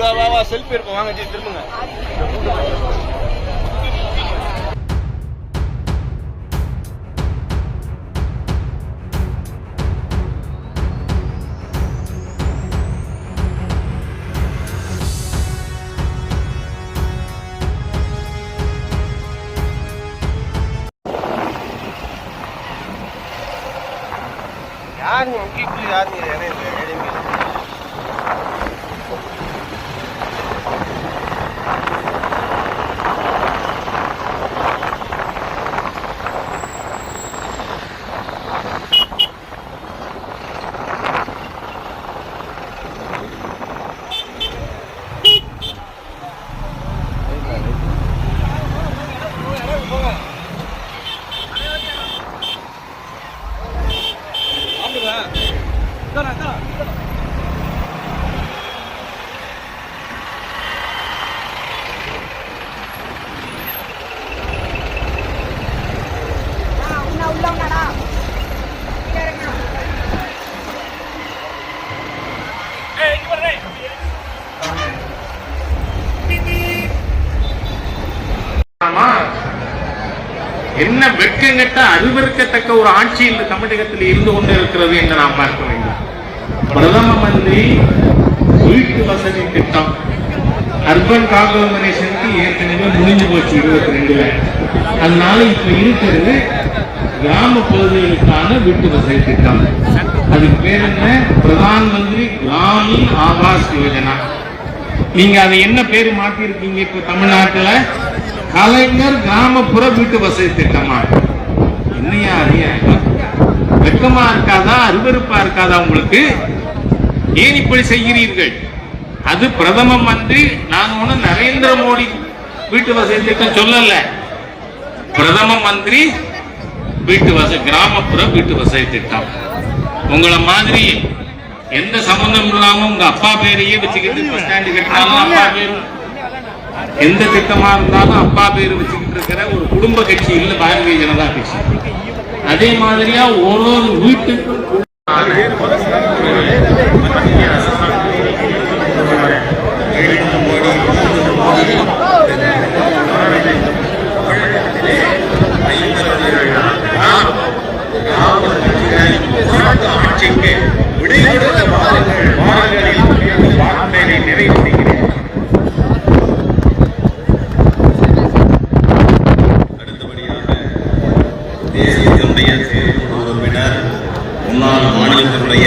Selva selfie இருப்போம் வாங்க திரும்புங்க. யாருங்க முக்கிய யாருங்க என்ன வெட்கங்கட்ட அருவருக்கத்தக்க ஒரு ஆட்சி இந்த தமிழகத்தில் இருந்து கொண்டு இருக்கிறது என்று நாம் பார்க்க வேண்டும். பிரதம மந்திரி வீட்டு வசதி திட்டம் அர்பன் கார்பரேஷனுக்கு ஏற்கனவே முடிஞ்சு போச்சு 22ல. அதனால இப்ப இருக்கிறது கிராம பகுதிகளுக்கான வீட்டு வசதி திட்டம். அதுக்கு பேர் என்ன? பிரதான் மந்திரி கிராமீன் ஆவாஸ் யோஜனா. நீங்க அதை என்ன பேரு மாத்தி இருக்கீங்க? இப்ப தமிழ்நாட்டுல கலைஞர் கிராமப்புற வீட்டு வசதி திட்டமா? என்னையா வெக்கமா இருக்காதா? அருவருப்பா இருக்காதா உங்களுக்கு? ஏன் இப்படி செய்கிறீர்கள்? அது பிரதம மந்திரி, நான் ஒண்ணு நரேந்திர மோடி வீட்டு வசதி திட்டம் சொல்லல. பிரதம மந்திரி வீட்டு வசதி, கிராமப்புற வீட்டு வசதி திட்டம். உங்களை மாதிரி எந்த சம்பந்தம் இல்லாம உங்க அப்பா பேரையே வச்சுக்கிட்டு பஸ் ஸ்டாண்டு கட்டினாலும் அப்பா பேரும், எந்த திட்டமா இருந்தாலும் அப்பா பேரு வச்சுக்கிட்டு இருக்கிற ஒரு குடும்ப கட்சி இல்லை பாரதிய ஜனதா கட்சி. அதே மாதிரியா ஒரு வீட்டுக்கும் ஆட்சிக்கு விடையிலுள்ள மாதங்களில் வார்த்தையை நிறைவு செய்கிறேன். தேசிய ஜனநாயக உறுப்பினர் முன்னாள் மாநிலத்தினுடைய